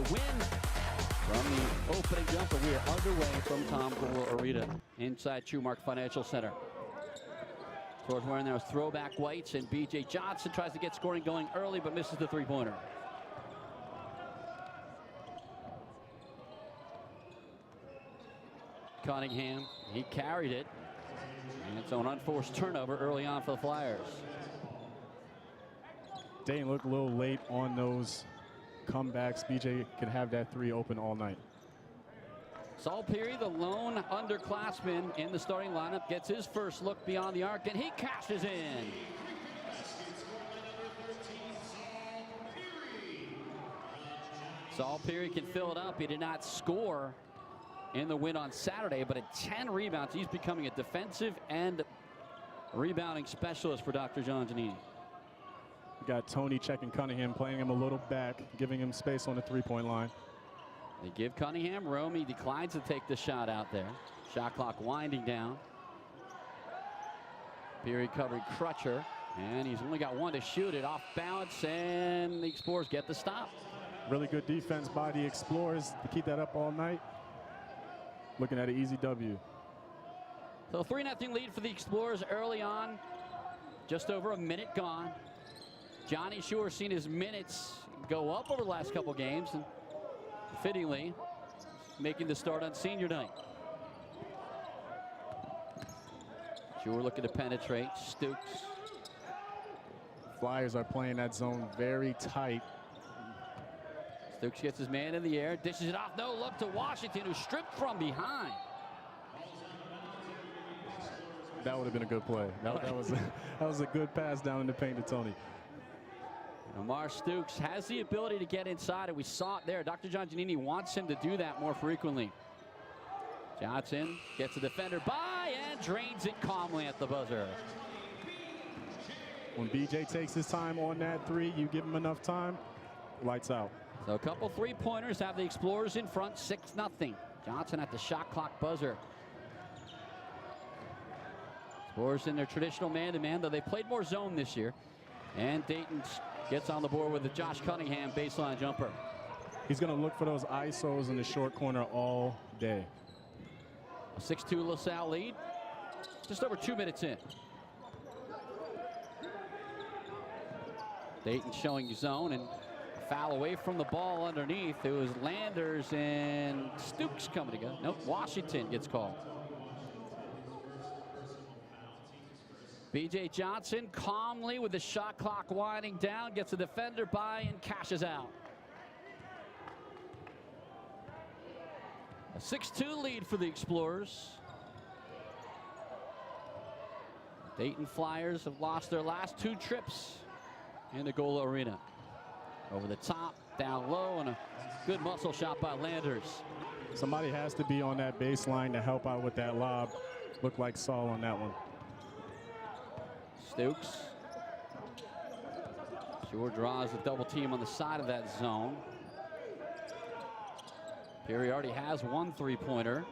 to win. From the opening jumper, we are underway from Tom Gola Arena inside Trumark Financial Center. Towards wearing those throwback whites, and B.J. Johnson tries to get scoring going early, but misses the three-pointer. Cunningham, he carried it. And it's an unforced turnover early on for the Flyers. Dayton looked a little late on those comebacks. BJ could have that three open all night. Saul Peary, the lone underclassman in the starting lineup, gets his first look beyond the arc, and he cashes in. Saul Peary can fill it up. He did not score in the win on Saturday, but at 10 rebounds, he's becoming a defensive and rebounding specialist for Dr. John Giannini. We got Tony checking Cunningham, playing him a little back, giving him space on the three-point line. They give Cunningham room. He declines to take the shot out there. Shot clock winding down. Peary covering Crutcher, and he's only got one to shoot it. Off balance, and the Explorers get the stop. Really good defense by the Explorers to keep that up all night. Looking at an easy W. So 3-0 lead for the Explorers early on. Just over a minute gone. Johnny Shore seen his minutes go up over the last couple games, and fittingly making the start on senior night. Shore looking to penetrate. Stooks. Flyers are playing that zone very tight. Stooks gets his man in the air, dishes it off, no look to Washington, who's stripped from behind. That would have been a good play. That was a good pass down in the paint to Tony. Omar Stooks has the ability to get inside, and we saw it there. Dr. John Giannini wants him to do that more frequently. Johnson gets a defender by and drains it calmly at the buzzer. When BJ takes his time on that three, you give him enough time, lights out. So a couple three-pointers have the Explorers in front, 6-0. Johnson at the shot clock buzzer. Explorers in their traditional man-to-man, though they played more zone this year. And Dayton gets on the board with the Josh Cunningham baseline jumper. He's going to look for those ISOs in the short corner all day. A 6-2 LaSalle lead. Just over 2 minutes in. Dayton showing zone, and foul away from the ball underneath. It was Landers and Stooks coming together. Nope, Washington gets called. B.J. Johnson calmly with the shot clock winding down, gets a defender by and cashes out. A 6-2 lead for the Explorers. Dayton Flyers have lost their last 2 trips in the Gola Arena. Over the top, down low, and a good muscle shot by Landers. Somebody has to be on that baseline to help out with that lob. Looked like Saul on that one. Stooks. Shore draws a double team on the side of that zone. Peary already has 1 three-pointer.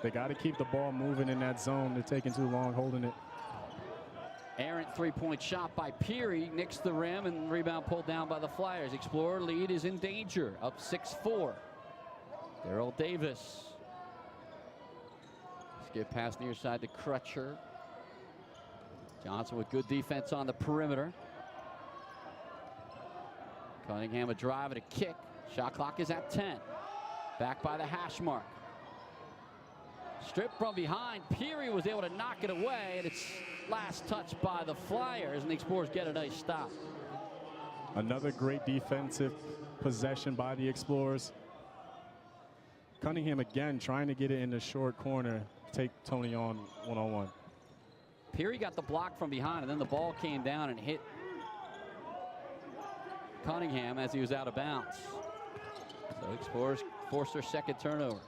They got to keep the ball moving in that zone. They're taking too long holding it. Errant three-point shot by Peary, nicks the rim, and rebound pulled down by the Flyers. Explorer lead is in danger, up 6-4. Daryl Davis. Skip pass near side to Crutcher. Johnson with good defense on the perimeter. Cunningham a drive and a kick. Shot clock is at 10. Back by the hash mark. Stripped from behind. Peary was able to knock it away, and it's last touch by the Flyers, and the Explorers get a nice stop. Another great defensive possession by the Explorers. Cunningham again trying to get it in the short corner, take Tony on one-on-one. Peary got the block from behind, and then the ball came down and hit Cunningham as he was out of bounds. So Explorers forced their second turnover.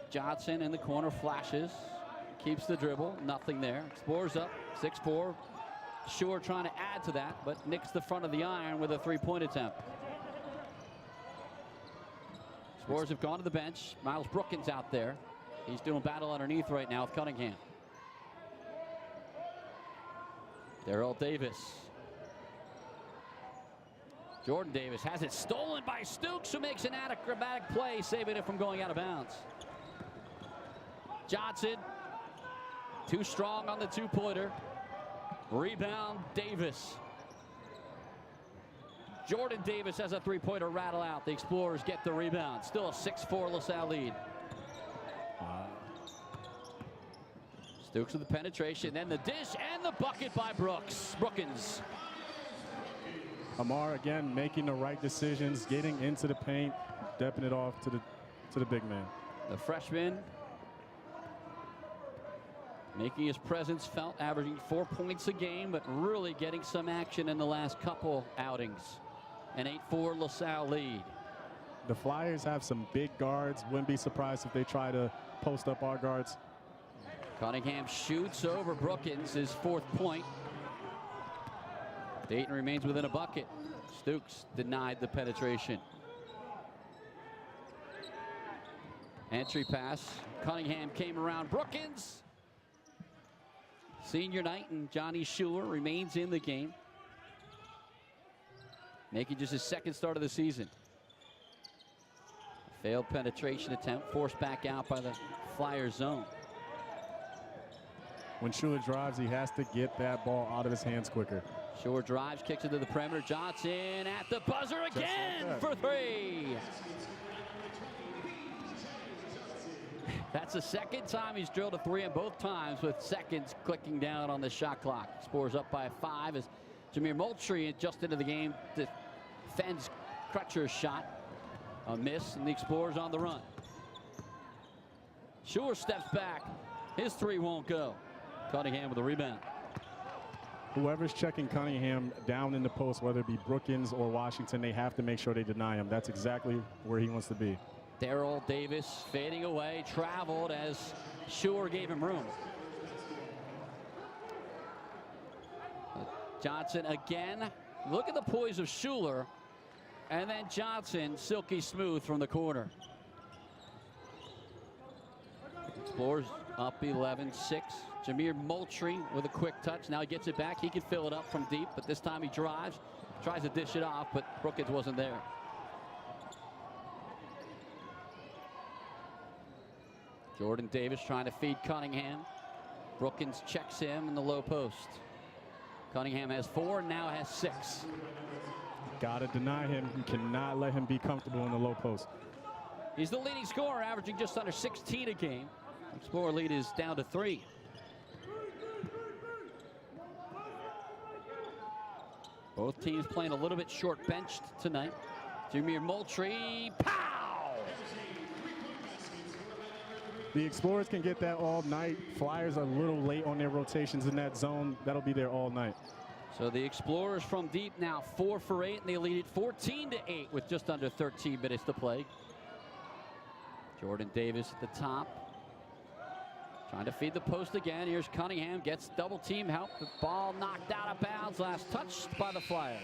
Johnson in the corner flashes, keeps the dribble, nothing there. Explorers up 6-4. Shore trying to add to that, but nicks the front of the iron with a three-point attempt. Explorers have gone to the bench. Miles Brookins out there. He's doing battle underneath right now with Cunningham. Daryl Davis. Jordan Davis has it stolen by Stooks, who makes an acrobatic play, saving it from going out of bounds. Johnson, too strong on the two-pointer. Rebound, Davis. Jordan Davis has a three-pointer rattle out. The Explorers get the rebound. Still a 6-4 LaSalle lead. Stooks with the penetration, then the dish and the bucket by Brookins. Amar again making the right decisions, getting into the paint, stepping it off to the big man. The freshman making his presence felt, averaging 4 points a game, but really getting some action in the last couple outings. An 8-4 LaSalle lead. The Flyers have some big guards. Wouldn't be surprised if they try to post up our guards. Cunningham shoots over Brookins, his 4th point. Dayton remains within a bucket. Stooks denied the penetration. Entry pass. Cunningham came around Brookins. Senior night, and Johnny Schuler remains in the game, making just his 2nd start of the season. Failed penetration attempt, forced back out by the Flyers zone. When Schuler drives, he has to get that ball out of his hands quicker. Schuler drives, kicks it to the perimeter. Johnson at the buzzer again for 3. That's the 2nd time he's drilled a 3, and both times with seconds clicking down on the shot clock. Explorers up by 5 as Jameer Moultrie just into the game defends Crutcher's shot. A miss, and the Explorers on the run. Schuler steps back. His 3 won't go. Cunningham with the rebound. Whoever's checking Cunningham down in the post, whether it be Brookins or Washington, they have to make sure they deny him. That's exactly where he wants to be. Darrell Davis fading away, traveled as Schuler gave him room. Johnson again. Look at the poise of Schuler. And then Johnson, silky smooth from the corner. Explorers up 11-6. Jameer Moultrie with a quick touch. Now he gets it back. He can fill it up from deep, but this time he drives. Tries to dish it off, but Brookins wasn't there. Jordan Davis trying to feed Cunningham. Brookins checks him in the low post. Cunningham has 4, now has 6. Gotta deny him. You cannot let him be comfortable in the low post. He's the leading scorer, averaging just under 16 a game. Explorer lead is down to 3. Both teams playing a little bit short benched tonight. Jameer Moultrie, pow! The Explorers can get that all night. Flyers are a little late on their rotations in that zone. That'll be there all night. So the Explorers from deep now 4 for 8, and they lead it 14-8 with just under 13 minutes to play. Jordan Davis at the top. Trying to feed the post again. Here's Cunningham, gets double team help. The ball knocked out of bounds, last touched by the Flyers.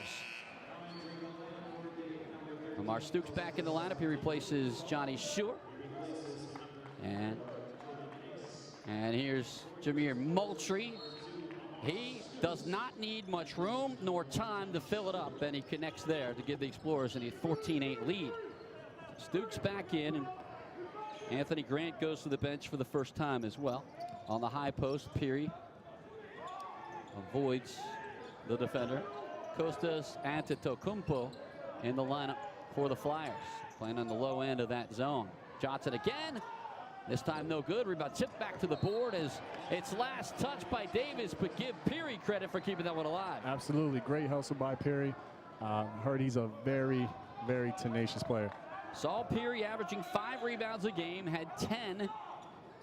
Lamar Stooks back in the lineup. He replaces Johnny Schuler. And here's Jameer Moultrie. He does not need much room nor time to fill it up, and he connects there to give the Explorers a 14-8 lead. Stooks back in, and Anthony Grant goes to the bench for the first time as well. On the high post, Peary avoids the defender. Costas Antetokounmpo in the lineup for the Flyers, playing on the low end of that zone. Johnson again. This time no good. Rebound tipped back to the board as it's last touch by Davis, but give Peary credit for keeping that one alive. Absolutely. Great hustle by Peary. Heard he's a very, very tenacious player. Saul Peary averaging 5 rebounds a game, had 10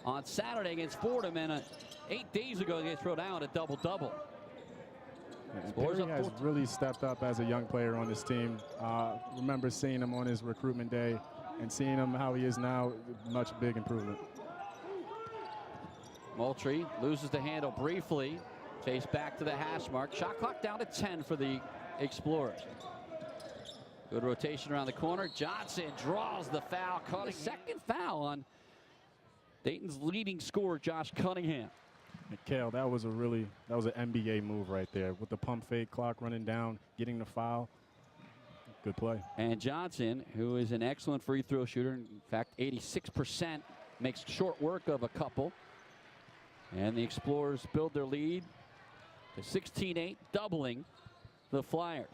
on Saturday against Fordham, and 8 days ago against Rhode Island, a double-double. Peary has really stepped up as a young player on this team. Remember seeing him on his recruitment day and seeing him how he is now, much big improvement. Moultrie loses the handle briefly. Chase back to the hash mark. Shot clock down to 10 for the Explorers. Good rotation around the corner. Johnson draws the foul. Caught a second foul on Dayton's leading scorer, Josh Cunningham. Mikhail, that was an NBA move right there with the pump fake clock running down, getting the foul. Good play. And Johnson, who is an excellent free throw shooter, in fact, 86%, makes short work of a couple. And the Explorers build their lead to 16-8, doubling the Flyers.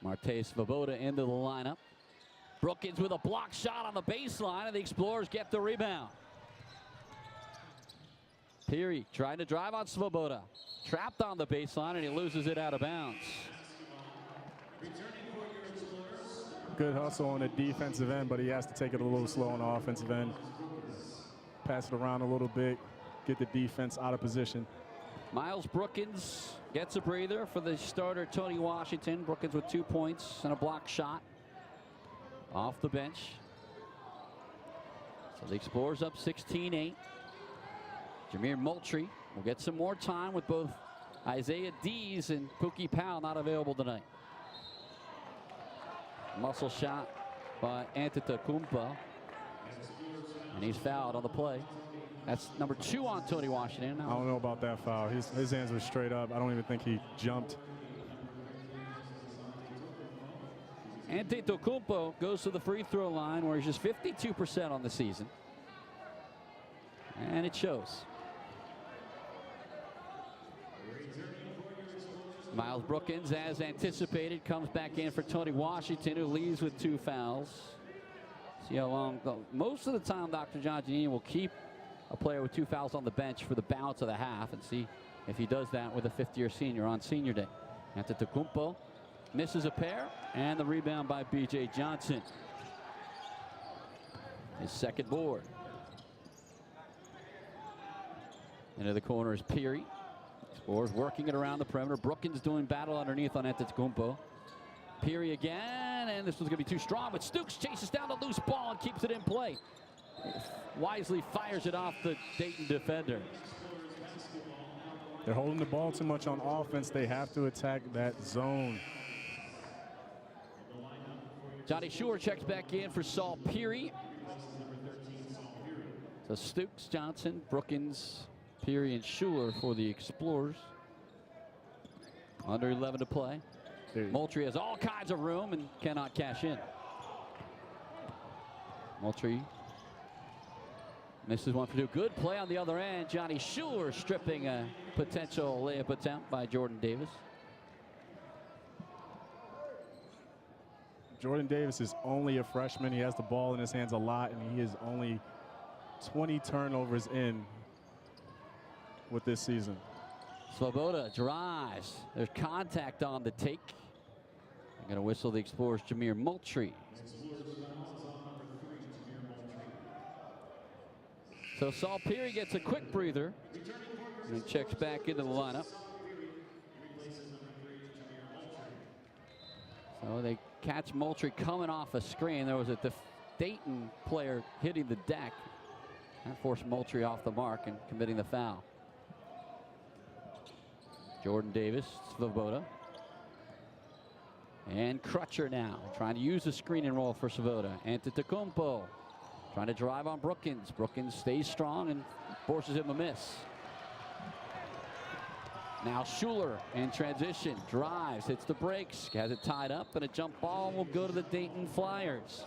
Marte Svoboda into the lineup. Brookins with a block shot on the baseline, and the Explorers get the rebound. Peary trying to drive on Svoboda. Trapped on the baseline, and he loses it out of bounds. Good hustle on the defensive end, but he has to take it a little slow on the offensive end. Pass it around a little bit, get the defense out of position. Miles Brookins gets a breather for the starter, Tony Washington. Brookins with 2 points and a block shot off the bench. So the Explorers up 16-8. Jameer Moultrie will get some more time with both Isaiah Dees and Pookie Powell not available tonight. Muscle shot by Antetokounmpo, and he's fouled on the play. That's number 2 on Tony Washington. I don't know about that foul. His hands were straight up. I don't even think he jumped. Antetokounmpo goes to the free throw line where he's just 52% on the season. And it shows. Miles Brookins, as anticipated, comes back in for Tony Washington, who leaves with 2 fouls. See how long. Most of the time, Dr. John Janine will keep a player with 2 fouls on the bench for the balance of the half, and see if he does that with a 5th-year senior on senior day. Antetokounmpo misses a pair, and the rebound by B.J. Johnson. His second board. Into the corner is Peary. Explorers working it around the perimeter. Brookins doing battle underneath on Antetokounmpo. Peary again, and this was going to be too strong, but Stooks chases down the loose ball and keeps it in play. Wisely fires it off the Dayton defender. They're holding the ball too much on offense. They have to attack that zone. Johnny Schuer checks back in for Saul Peary. So Stooks, Johnson, Brookins, Peary, and Schuler for the Explorers. Under 11 to play. Moultrie has all kinds of room and cannot cash in. Moultrie misses one for 2. Good play on the other end. Johnny Schuler stripping a potential layup attempt by Jordan Davis. Jordan Davis is only a freshman. He has the ball in his hands a lot, and he is only 20 turnovers in with this season. Svoboda drives. There's contact on the take. I'm going to whistle the Explorers' Jameer Moultrie. So Saul Peary gets a quick breather and checks back into the lineup. So they catch Moultrie coming off a screen. There was a Dayton player hitting the deck. That forced Moultrie off the mark and committing the foul. Jordan Davis, Svoboda. And Crutcher now trying to use the screen and roll for Svoboda. Antetokounmpo trying to drive on Brookins. Brookins stays strong and forces him a miss. Now Schuler in transition, drives, hits the brakes, has it tied up, and a jump ball will go to the Dayton Flyers.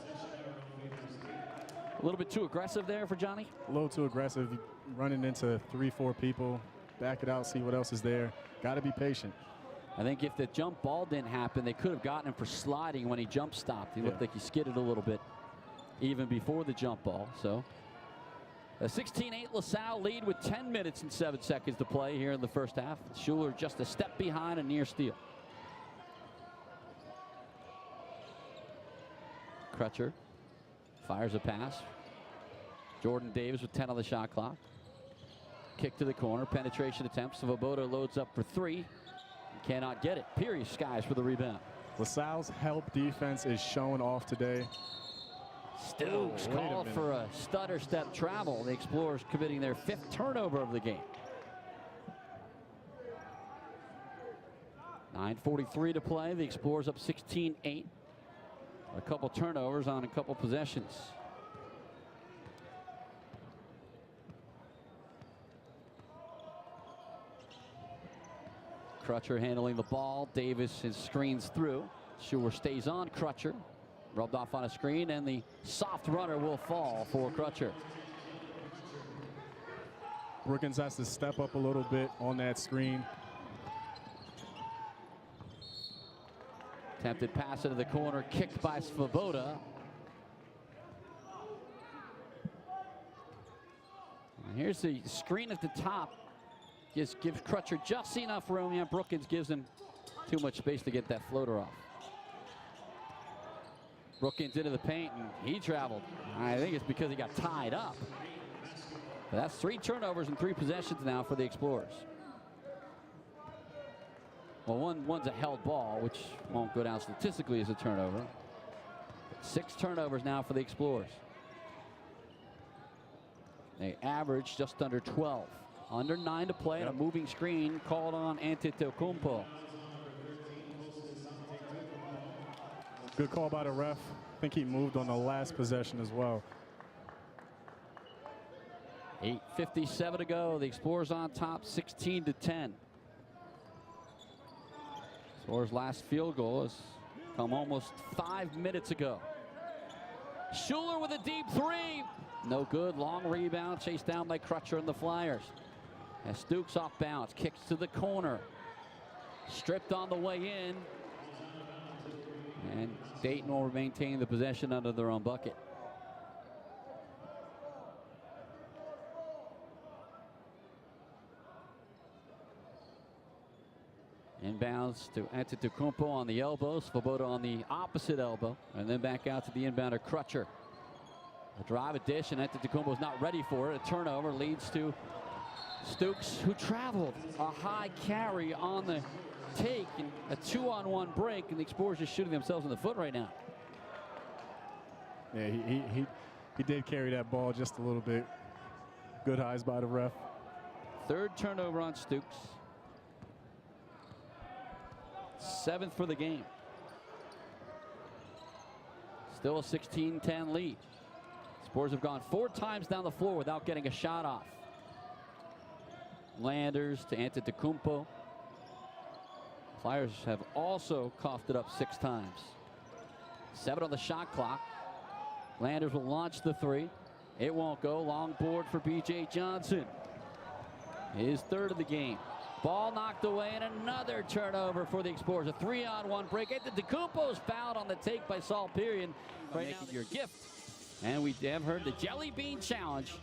A little bit too aggressive there for Johnny? A little too aggressive, running into 3-4 people. Back it out, see what else is there. Got to be patient. I think if the jump ball didn't happen, they could have gotten him for sliding when he jump stopped. He looked like he skidded a little bit even before the jump ball. So a 16-8 LaSalle lead with 10 minutes and 7 seconds to play here in the first half. Schuler just a step behind, a near steal. Crutcher fires a pass. Jordan Davis with 10 on the shot clock. Kick to the corner, penetration attempt. Svoboda loads up for 3. Cannot get it. Peary skies for the rebound. LaSalle's help defense is showing off today. Stooks called for a stutter step travel. The Explorers committing their 5th turnover of the game. 9:43 to play. The Explorers up 16-8. A couple turnovers on a couple possessions. Crutcher handling the ball. Davis screens through. Schuler stays on Crutcher. Rubbed off on a screen, and the soft runner will fall for Crutcher. Brookins has to step up a little bit on that screen. Attempted pass into the corner, kicked by Svoboda. And here's the screen at the top. Gives Crutcher just enough room. Yeah, Brookins gives him too much space to get that floater off. Brookins into the paint, and he traveled. I think it's because he got tied up. But that's 3 turnovers and 3 possessions now for the Explorers. Well, one's a held ball, which won't go down statistically as a turnover. But 6 turnovers now for the Explorers. They average just under 12. Under 9 to play, and a moving screen called on Antetokounmpo. Good call by the ref. I think he moved on the last possession as well. 8:57 to go. The Explorers on top, 16-10. Explorers' last field goal has come almost 5 minutes ago. Schuler with a deep 3. No good. Long rebound, chased down by Crutcher and the Flyers. As Stooks off bounce, kicks to the corner. Stripped on the way in. And Dayton will maintain the possession under their own bucket. Inbounds to Antetokounmpo on the elbow, Svoboda on the opposite elbow, and then back out to the inbounder Crutcher. A drive, a dish, and Antetokounmpo's not ready for it. A turnover leads to Stooks, who traveled. A high carry on the take, and a 2-on-1 break, and the Explorers just shooting themselves in the foot right now. Yeah, he did carry that ball just a little bit. Good eyes by the ref. 3rd turnover on Stooks. 7th for the game. Still a 16-10 lead. Explorers have gone 4 times down the floor without getting a shot off. Landers to Antetokounmpo. Flyers have also coughed it up 6 times. 7 on the shot clock. Landers will launch the 3. It won't go. Long board for B.J. Johnson. His 3rd of the game. Ball knocked away, and another turnover for the Explorers. A 3-on-1 break. Antetokounmpo's fouled on the take by Saul Period. Right now, your gift. And we have heard the Jelly Bean Challenge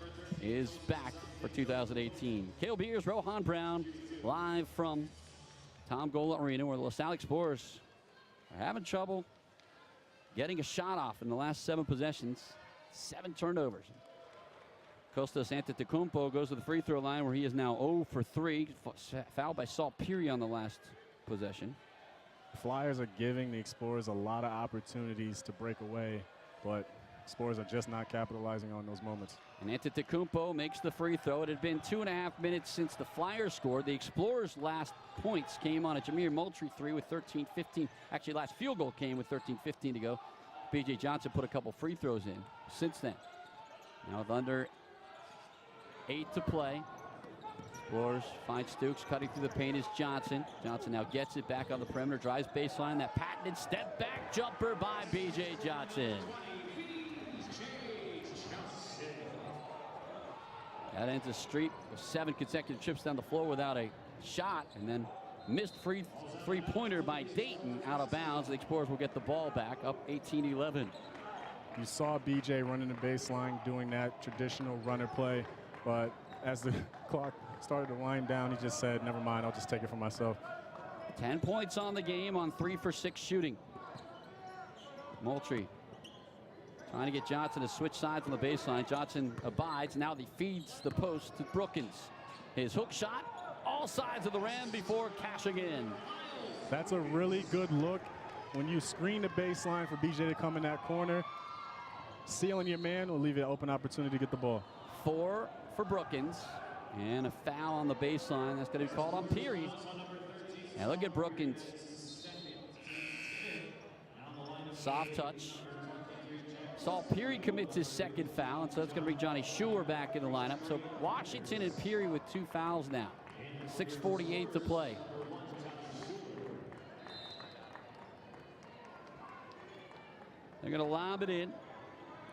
is back for 2018. Cale Beers, Rohan Brown, live from Tom Gola Arena, where the LaSalle Explorers are having trouble getting a shot off in the last 7 possessions. 7 turnovers. Kostas Antetokounmpo goes to the free throw line, where he is now 0 for 3. Fouled by Saul Period on the last possession. The Flyers are giving the Explorers a lot of opportunities to break away, but Explorers are just not capitalizing on those moments. And Antetokounmpo makes the free throw. It had been 2.5 minutes since the Flyers scored. The Explorers' last points came on a Jameer Moultrie 3 with 13:15. Actually, last field goal came with 13:15 to go. B.J. Johnson put a couple free throws in since then. Now with under 8 to play. Explorers find Stooks cutting through the paint is Johnson. Johnson now gets it back on the perimeter, drives baseline. That patented step back jumper by B.J. Johnson. That ends a streak of 7 consecutive trips down the floor without a shot, and then missed three-pointer by Dayton out of bounds. The Explorers will get the ball back, up 18-11. You saw BJ running the baseline, doing that traditional runner play, but as the clock started to wind down, he just said, never mind, I'll just take it for myself. 10 points on the game on 3 for 6 shooting. Moultrie trying to get Johnson to switch sides on the baseline. Johnson abides. Now he feeds the post to Brookins. His hook shot, all sides of the rim before cashing in. That's a really good look when you screen the baseline for BJ to come in that corner. Sealing your man will leave you an open opportunity to get the ball. 4 for Brookins, and a foul on the baseline. That's going to be called on Period. And look at Brookins. Soft touch. Saul Period commits his 2nd foul, and so it's going to bring Johnny Schuler back in the lineup. So Washington and Period with 2 fouls now. 6:48 to play. They're going to lob it in.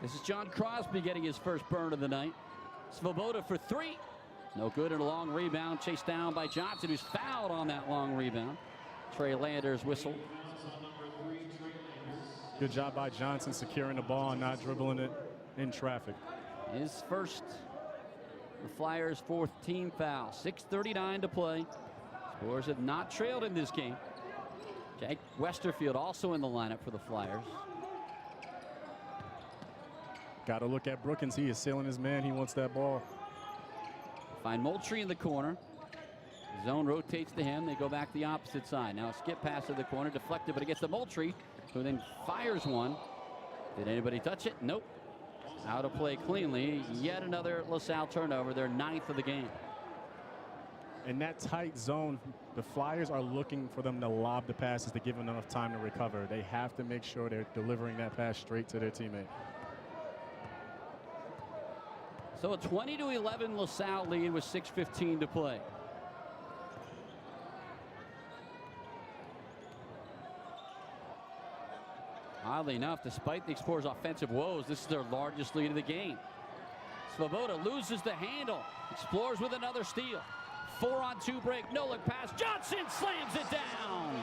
This is John Crosby getting his first burn of the night. Svoboda for three. No good, and a long rebound chased down by Johnson, who's fouled on that long rebound. Trey Landers whistle. Good job by Johnson securing the ball and not dribbling it in traffic. His first, the Flyers' fourth team foul. 6:39 to play. Spurs have not trailed in this game. Jake Westerfield also in the lineup for the Flyers. Got to look at Brookins. He is sailing his man. He wants that ball. Find Moultrie in the corner. Zone rotates to him. They go back the opposite side. Now a skip pass to the corner, deflected, but it gets to Moultrie, who then fires one. Did anybody touch it? Nope. Out of play cleanly. Yet another LaSalle turnover, their 9th of the game. In that tight zone, the Flyers are looking for them to lob the passes to give them enough time to recover. They have to make sure they're delivering that pass straight to their teammate. So a 20-11 LaSalle lead with 6:15 to play. Oddly enough, despite the Explorers' offensive woes, this is their largest lead of the game. Svoboda loses the handle. Explorers with another steal. 4-on-2 break, no look pass. Johnson slams it down.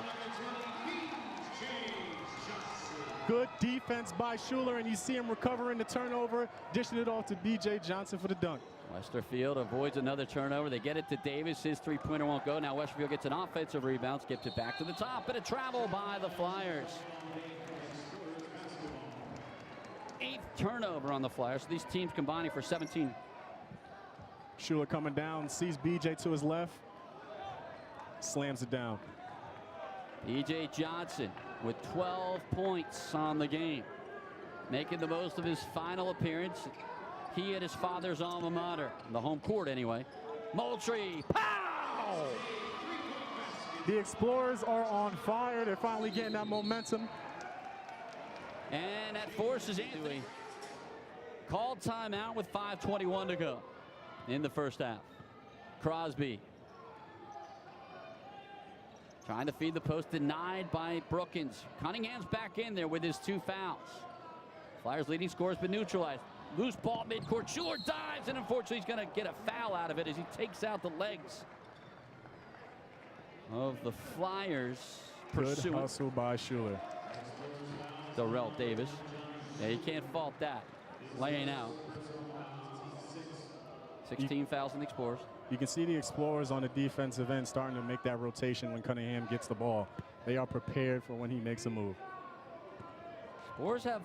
Good defense by Schuler, and you see him recovering the turnover, dishing it off to B.J. Johnson for the dunk. Westerfield avoids another turnover. They get it to Davis. His three-pointer won't go. Now Westerfield gets an offensive rebound, skips it back to the top, and a travel by the Flyers. 8th turnover on the Flyers. So these teams combining for 17. Schuler coming down, sees B.J. to his left, slams it down. B.J. Johnson with 12 points on the game, making the most of his final appearance. He at his father's alma mater, the home court anyway. Moultrie, pow! The Explorers are on fire. They're finally getting that momentum. And that forces Anthony. Called timeout with 5:21 to go in the first half. Crosby trying to feed the post, denied by Brookins. Cunningham's back in there with his 2 fouls. Flyers leading scorer has been neutralized. Loose ball midcourt. Schuler dives, and unfortunately he's going to get a foul out of it as he takes out the legs of the Flyers. Good hustle by Schuler. Darrell Davis. Yeah, you can't fault that. Laying out. 16 fouls in the Explorers. You can see the Explorers on the defensive end starting to make that rotation when Cunningham gets the ball. They are prepared for when he makes a move. Explorers have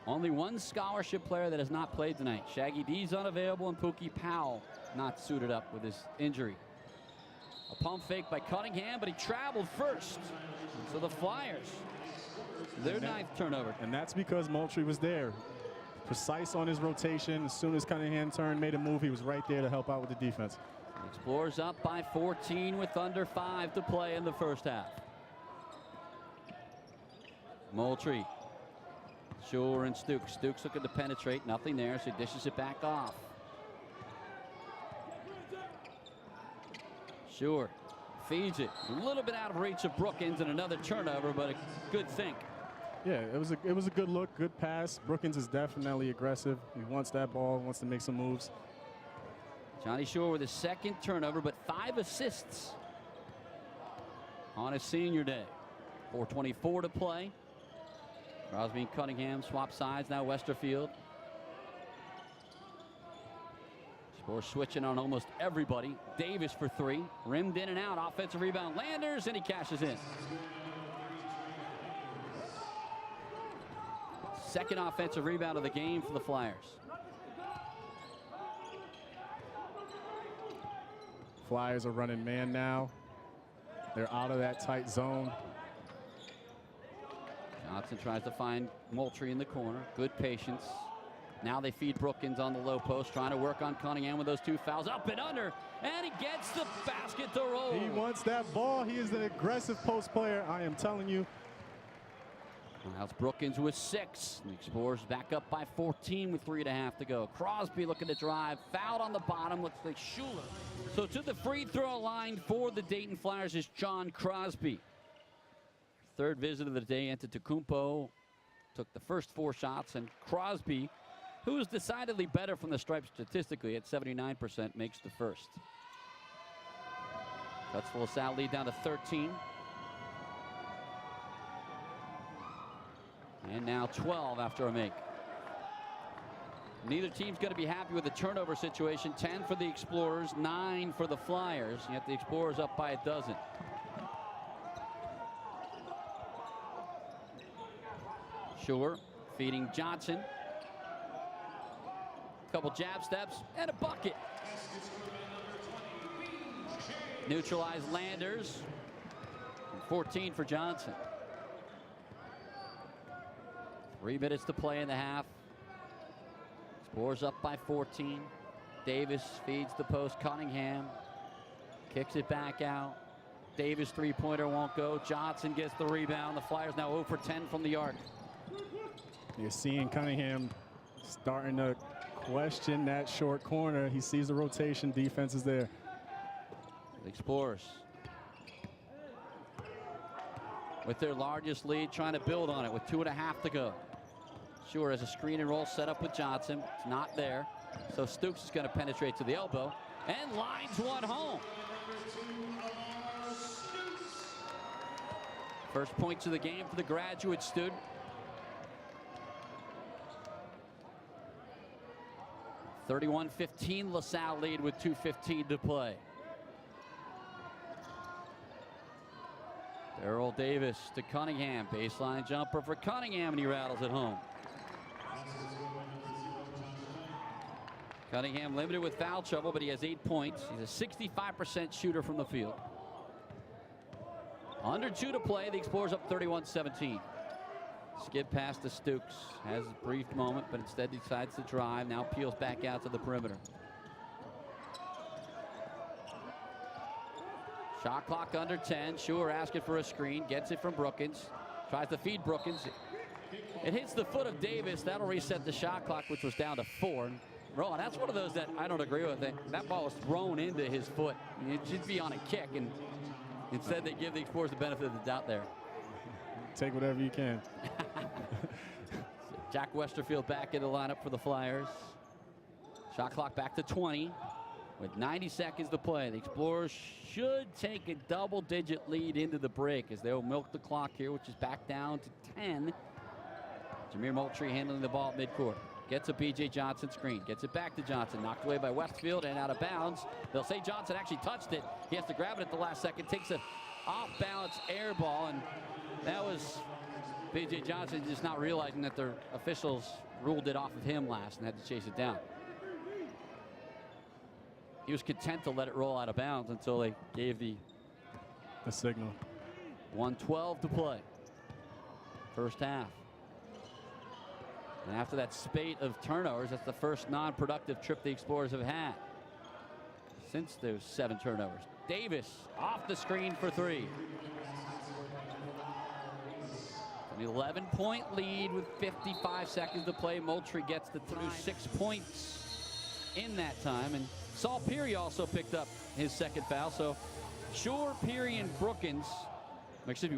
only one scholarship player that has not played tonight. Shaggy D's unavailable, and Pookie Powell not suited up with his injury. A pump fake by Cunningham, but he traveled first. So the Flyers, their 9th turnover. And that's because Moultrie was there. Precise on his rotation. As soon as Cunningham turned, made a move, he was right there to help out with the defense. Explorers up by 14 with under 5 to play in the first half. Moultrie. Schuler and Stooks. Stooks looking to penetrate. Nothing there, so he dishes it back off. Schuler feeds it. A little bit out of reach of Brookins, and another turnover, but a good think. Yeah, it was a good look, good pass. Brookins is definitely aggressive. He wants that ball, wants to make some moves. Johnny Schuler with his 2nd turnover, but 5 assists on his senior day. 4:24 to play. Crosby and Cunningham swap sides. Now Westerfield. Spurs switching on almost everybody. Davis for 3. Rimmed in and out. Offensive rebound. Landers, and he cashes in. 2nd offensive rebound of the game for the Flyers. Flyers are running man now. They're out of that tight zone. Johnson tries to find Moultrie in the corner. Good patience. Now they feed Brookins on the low post, trying to work on Cunningham with those 2 fouls. Up and under, and he gets the basket to roll. He wants that ball. He is an aggressive post player, I am telling you. Miles Brookins with 6. The Explorers back up by 14 with 3.5 to go. Crosby looking to drive. Fouled on the bottom. Looks like Schuler. So to the free throw line for the Dayton Flyers is John Crosby. 3rd visit of the day. Antetokounmpo took the first 4 shots, and Crosby, who is decidedly better from the stripe statistically at 79%, makes the first. That's the LaSalle lead down to 13. And now 12 after a make. Neither team's going to be happy with the turnover situation. 10 for the Explorers, 9 for the Flyers. Yet the Explorers up by a dozen. Sure, feeding Johnson. Couple jab steps and a bucket. Neutralized Landers. 14 for Johnson. 3 minutes to play in the half. Explorers up by 14. Davis feeds the post. Cunningham kicks it back out. Davis three-pointer won't go. Johnson gets the rebound. The Flyers now 0 for 10 from the arc. You're seeing Cunningham starting to question that short corner. He sees the rotation. Defense is there. The Explorers with their largest lead, trying to build on it with 2.5 to go. Sure has a screen and roll set up with Johnson. It's not there. So Stooks is going to penetrate to the elbow and lines one home. First points of the game for the graduate student. (31-15) LaSalle lead with 2:15 to play. Darrell Davis to Cunningham. Baseline jumper for Cunningham, and he rattles it home. Cunningham limited with foul trouble, but he has 8 points. He's a 65% shooter from the field. Under 2 to play. The Explorers up 31-17. Skip pass to Stooks. Has a brief moment, but instead decides to drive. Now peels back out to the perimeter. Shot clock under 10. Schuer asking for a screen. Gets it from Brookins. Tries to feed Brookins. It hits the foot of Davis. That'll reset the shot clock, which was down to 4. Rowan, that's one of those that I don't agree with. That ball was thrown into his foot. It should be on a kick, and instead they give the Explorers the benefit of the doubt there. Take whatever you can. Jack Westerfield back in the lineup for the Flyers. Shot clock back to 20 with 90 seconds to play. The Explorers should take a double-digit lead into the break as they'll milk the clock here, which is back down to 10. Jameer Moultrie handling the ball at midcourt. Gets a B.J. Johnson screen. Gets it back to Johnson. Knocked away by Westfield and out of bounds. They'll say Johnson actually touched it. He has to grab it at the last second. Takes a off-balance air ball, and that was B.J. Johnson just not realizing that their officials ruled it off of him last and had to chase it down. He was content to let it roll out of bounds until they gave the signal. 1:12 to play. First half. And after that spate of turnovers, that's the first non-productive trip the Explorers have had since those 7 turnovers. Davis off the screen for 3. An 11-point lead with 55 seconds to play. Moultrie gets the 6 points in that time. And Saul Peary also picked up his second foul. So Shore, Peary, and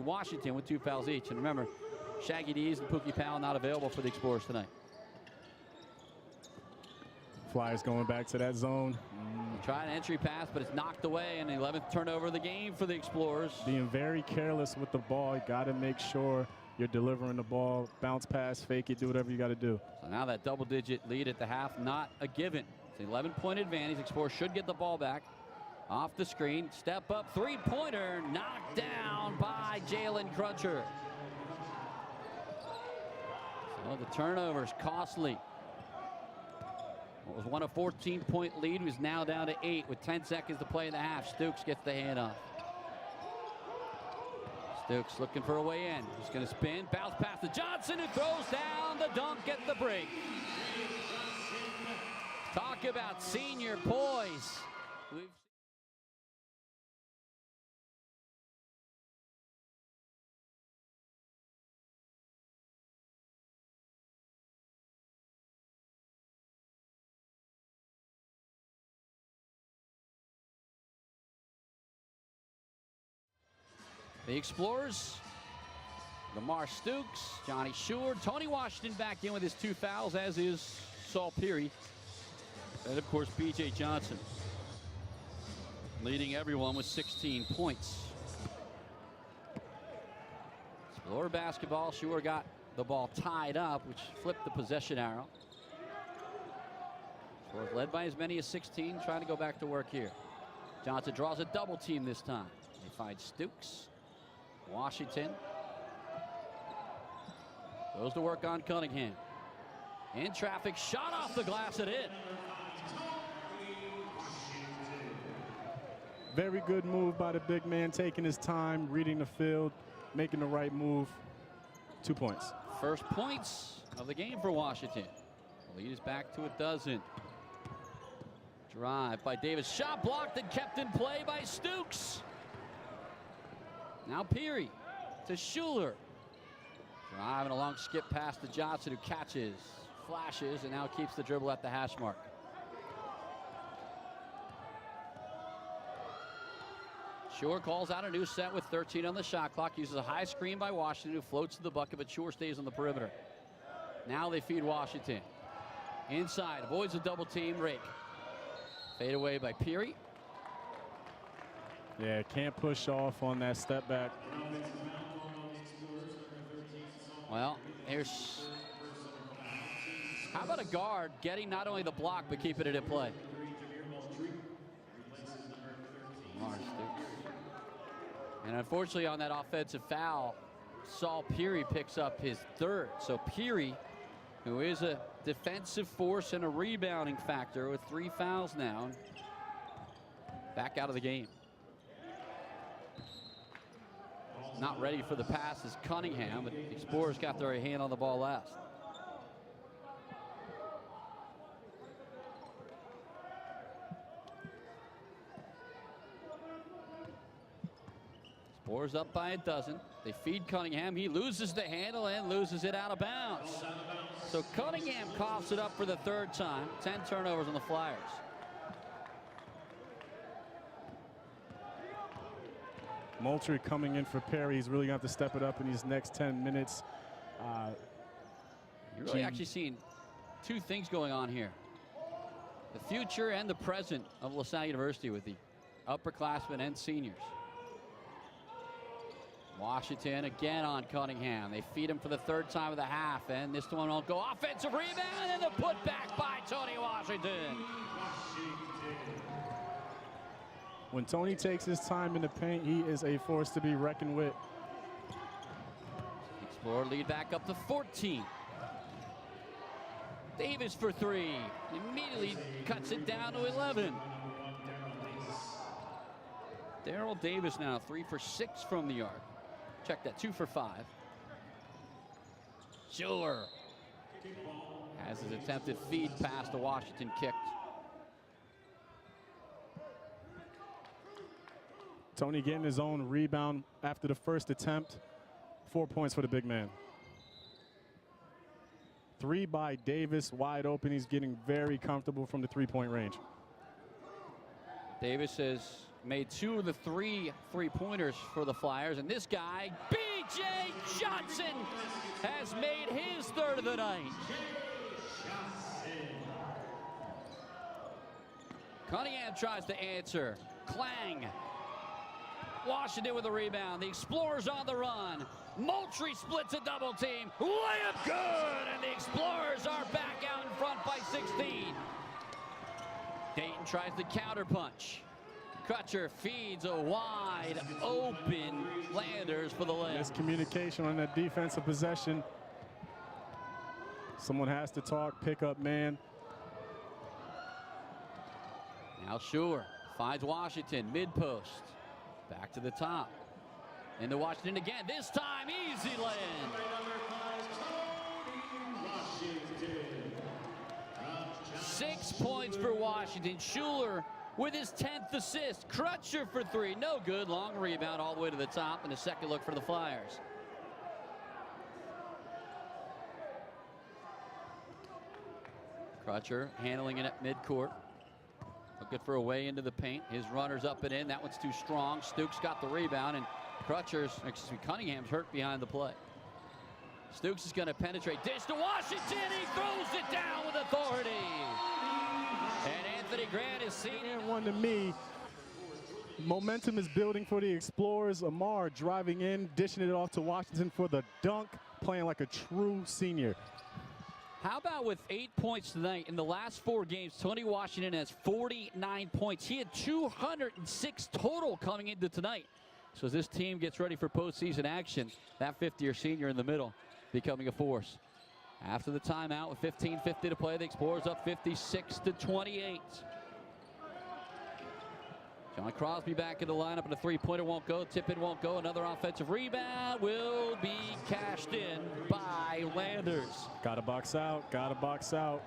Washington with 2 fouls each. And remember, Shaggy Dees and Pookie Powell not available for the Explorers tonight. Flyers going back to that zone. Try an entry pass, but it's knocked away, and the 11th turnover of the game for the Explorers. Being very careless with the ball. You got to make sure you're delivering the ball. Bounce pass, fake it, do whatever you got to do. So now that double-digit lead at the half, not a given. It's an 11-point advantage. Explorers should get the ball back. Off the screen, step up, three-pointer, knocked down by Jalen Crutcher. So the turnover's costly. What was one a 14-point lead was now down to 8 with 10 seconds to play in the half. Stooks gets the handoff. Stooks looking for a way in. He's going to spin, bounce pass to Johnson, who throws down the dunk at the break. Talk about senior poise. The Explorers Lamar Stukes, Johnny Schuler, Tony Washington back in with his 2 fouls, as is Saul Peary. And, of course, B.J. Johnson leading everyone with 16 points. Explorer basketball. Schuler got the ball tied up, which flipped the possession arrow. Explorers led by as many as 16, trying to go back to work here. Johnson draws a double team this time. They find Stukes. Washington goes to work on Cunningham. In traffic, shot off the glass and in. Very good move by the big man, taking his time, reading the field, making the right move. 2 points. First points of the game for Washington. The lead is back to a dozen. Drive by Davis. Shot blocked and kept in play by Stukes. Now Peary to Schuler. Driving a long skip pass to Johnson, who catches, flashes, and now keeps the dribble at the hash mark. Schuler calls out a new set with 13 on the shot clock. Uses a high screen by Washington, who floats to the bucket, but Schuler stays on the perimeter. Now they feed Washington. Inside, avoids a double team. Rake. Fade away by Peary. Yeah, can't push off on that step back. Well, here's... How about a guard getting not only the block, but keeping it in play? And unfortunately, on that offensive foul, Saul Peary picks up his 3rd. So Peary, who is a defensive force and a rebounding factor with 3 fouls now, back out of the game. Not ready for the pass is Cunningham, but the Explorers got their hand on the ball last. Explorers up by a dozen. They feed Cunningham. He loses the handle and loses it out of bounds. So Cunningham coughs it up for the 3rd time. 10 turnovers on the Flyers. Moultrie coming in for Perry. He's really going to have to step it up in these next 10 minutes. You're really actually seeing 2 things going on here. The future and the present of LaSalle University with the upperclassmen and seniors. Washington again on Cunningham. They feed him for the 3rd time of the half, and this one won't go. Offensive rebound and the putback by Tony Washington. When Tony takes his time in the paint, he is a force to be reckoned with. Explorer lead back up to 14. Davis for 3. Immediately cuts it down to 11. Daryl Davis now 3 for 6 from the arc. Check that, 2 for 5. Schuler has his attempted feed pass to Washington kicked. Tony getting his own rebound after the first attempt. 4 points for the big man. 3 by Davis, wide open. He's getting very comfortable from the 3-point range. Davis has made 2 of the 3 3-pointers for the Flyers, and this guy, B.J. Johnson, has made his 3rd of the night. Cunningham tries to answer. Clang. Washington with a rebound. The Explorers on the run. Moultrie splits a double team. Layup good, and the Explorers are back out in front by 16. Dayton tries the counter punch. Crutcher feeds a wide open Landers for the layup. Miscommunication on that defensive possession. Someone has to talk, pick up man. Now Schuler finds Washington mid-post. Back to the top. Into Washington again. This time, easy land. Six points for Washington. Schuler with his 10th assist. Crutcher for 3. No good. Long rebound all the way to the top. And a second look for the Flyers. Crutcher handling it at midcourt. Looking for a way into the paint. His runner's up and in. That one's too strong. Stukes got the rebound, and Cunningham's hurt behind the play. Stooks is going to penetrate. Dish to Washington. He throws it down with authority. And Anthony Grant is seen. One to me. Momentum is building for the Explorers. Amar driving in, dishing it off to Washington for the dunk, playing like a true senior. How about with 8 points tonight? In the last 4 games, Tony Washington has 49 points. He had 206 total coming into tonight. So as this team gets ready for postseason action, that 50-year senior in the middle becoming a force. After the timeout with 15:50 to play, the Explorers up 56-28. John Crosby back in the lineup, and a three-pointer won't go. Tip-in won't go. Another offensive rebound will be cashed in by Landers. Got to box out. Got to box out.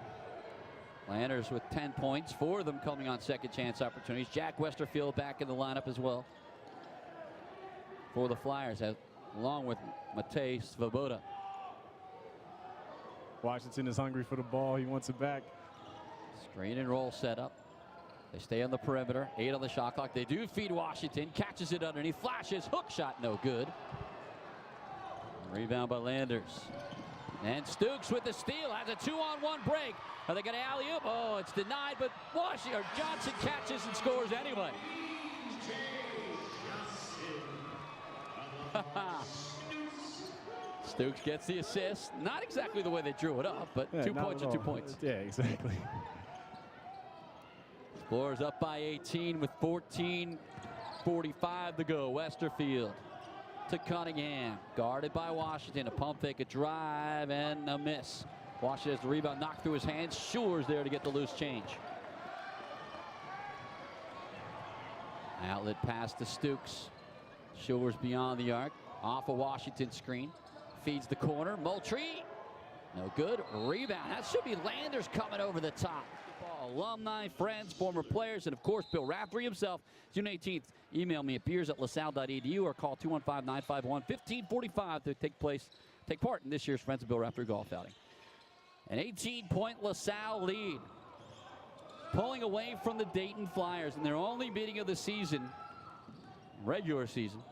Landers with 10 points, 4 of them coming on second chance opportunities. Jack Westerfield back in the lineup as well for the Flyers, along with Matej Svoboda. Washington is hungry for the ball. He wants it back. Screen and roll setup. They stay on the perimeter. 8 on the shot clock. They do feed Washington. Catches it underneath. Flashes. Hook shot. No good. Rebound by Landers. And Stooks with the steal. Has a 2-on-1 break. Are they going to alley-oop? Oh, it's denied, but Johnson catches and scores anyway. Stooks gets the assist. Not exactly the way they drew it up, but 2 points and 2 points. Yeah, exactly. Explorers up by 18 with 14:45 to go. Westerfield to Cunningham. Guarded by Washington. A pump fake, a drive, and a miss. Washington has the rebound knocked through his hands. Schuler's there to get the loose change. Outlet pass to Stooks. Schuler's beyond the arc. Off a Washington screen. Feeds the corner. Moultrie. No good. Rebound. That should be Landers coming over the top. Alumni, friends, former players, and of course Bill Raftery himself. June 18th. Email me at beers@lasalle.edu or call 215-951-1545 to take part in this year's Friends of Bill Raftery golf outing. An 18-point LaSalle lead, pulling away from the Dayton Flyers in their only meeting of the season, regular season.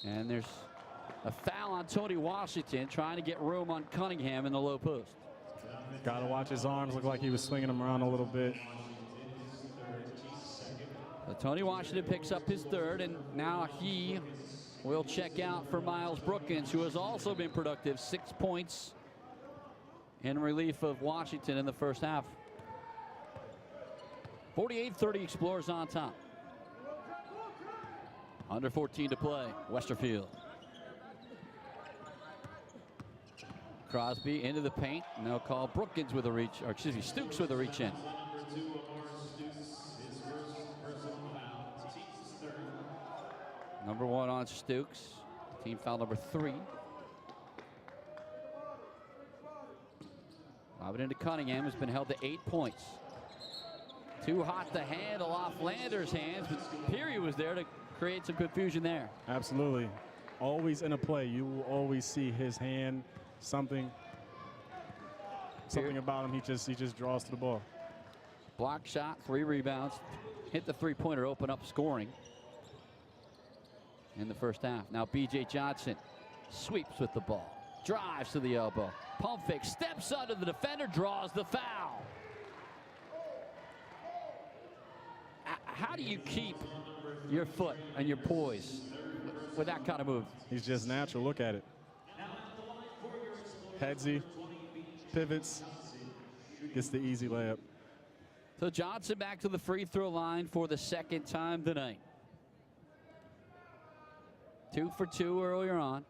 And there's a foul on Tony Washington, trying to get room on Cunningham in the low post. Got to watch his arms. Look like he was swinging them around a little bit. So Tony Washington picks up his third, and now he will check out for Miles Brookins, who has also been productive. 6 points in relief of Washington in the first half. 48-30 Explorers on top. Under 14 to play. Westerfield. Crosby into the paint. Now call Brookins with a reach, or excuse me, Stooks with a reach in. Number 1 on Stooks. Team foul number 3. Lob it into Cunningham, has been held to 8 points. Too hot to handle off Landers' hands, but Peary was there to create some confusion there. Absolutely. Always in a play, you will always see his hand, something about him. He just draws to the ball. Block shot, 3 rebounds. Hit the three-pointer, open up scoring in the first half. Now B.J. Johnson sweeps with the ball. Drives to the elbow. Pump fake, steps under the defender, draws the foul. How do you keep your foot and your poise with that kind of move? He's just natural. Look at it. Headsy, pivots, gets the easy layup. So Johnson back to the free throw line for the second time tonight. 2 for 2 earlier on.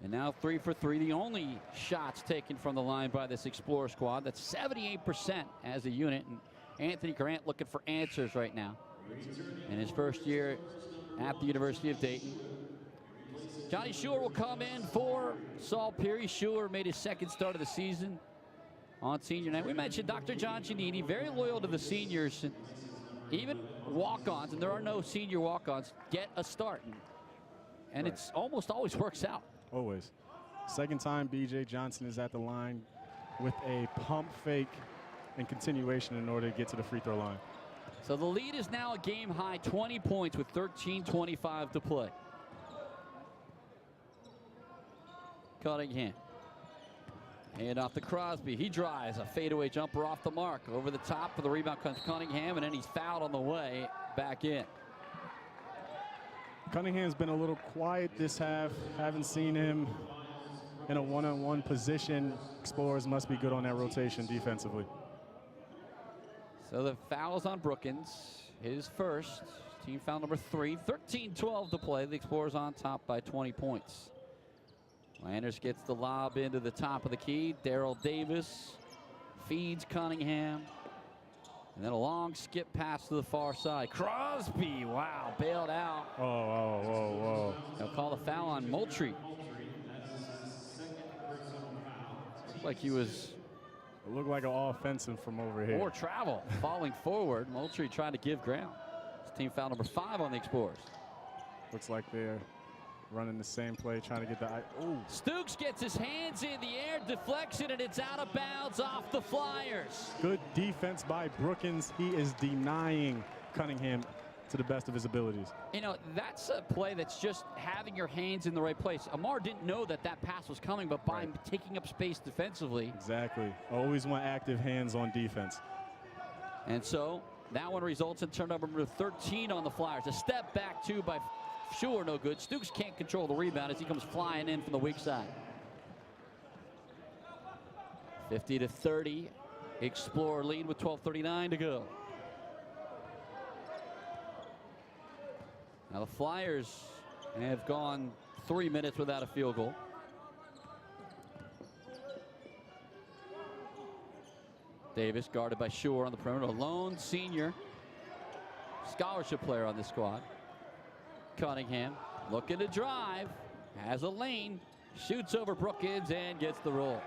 And now 3 for 3. The only shots taken from the line by this Explorer squad. That's 78% as a unit. And Anthony Grant looking for answers right now in his first year at the University of Dayton. Johnny Schuler will come in for Saul Peary. Schuler made his second start of the season on senior night. We mentioned Dr. John Giannini, very loyal to the seniors. And even walk-ons, and there are no senior walk-ons, get a start. And Right. It's almost always works out. Always. Second time B.J. Johnson is at the line with a pump fake and continuation in order to get to the free throw line. So the lead is now a game high 20 points with 13:25 to play. Cunningham. Hand off to Crosby. He drives a fadeaway jumper off the mark. Over the top for the rebound comes Cunningham, and then he's fouled on the way back in. Cunningham's been a little quiet this half. Haven't seen him in a one-on-one position. Explorers must be good on that rotation defensively. So the foul's on Brookins. His first. Team foul number 3. 13-12 to play. The Explorers on top by 20 points. Landers gets the lob into the top of the key. Darrell Davis feeds Cunningham. And then a long skip pass to the far side. Crosby, wow, bailed out. Whoa. They'll call the foul on Moultrie. Like he was. It looked like an offensive from over here. More travel, falling forward. Moultrie trying to give ground. It's team foul number 5 on the Explorers. Looks like they're running the same play, trying to get the. Ooh. Stooks gets his hands in the air, deflects it, and it's out of bounds off the Flyers. Good defense by Brookins. He is denying Cunningham to the best of his abilities. You know, that's a play that's just having your hands in the right place. Amar didn't know that that pass was coming, but by taking up space defensively. Exactly. Always want active hands on defense. And so that one results in turnover number 13 on the Flyers. A step back two by Sure, no good. Stooks can't control the rebound as he comes flying in from the weak side. 50-30. Explorer lead with 12:39 to go. Now the Flyers have gone 3 minutes without a field goal. Davis guarded by Shore on the perimeter. A lone senior scholarship player on this squad. Cunningham looking to drive, has a lane, shoots over Brookins and gets the roll.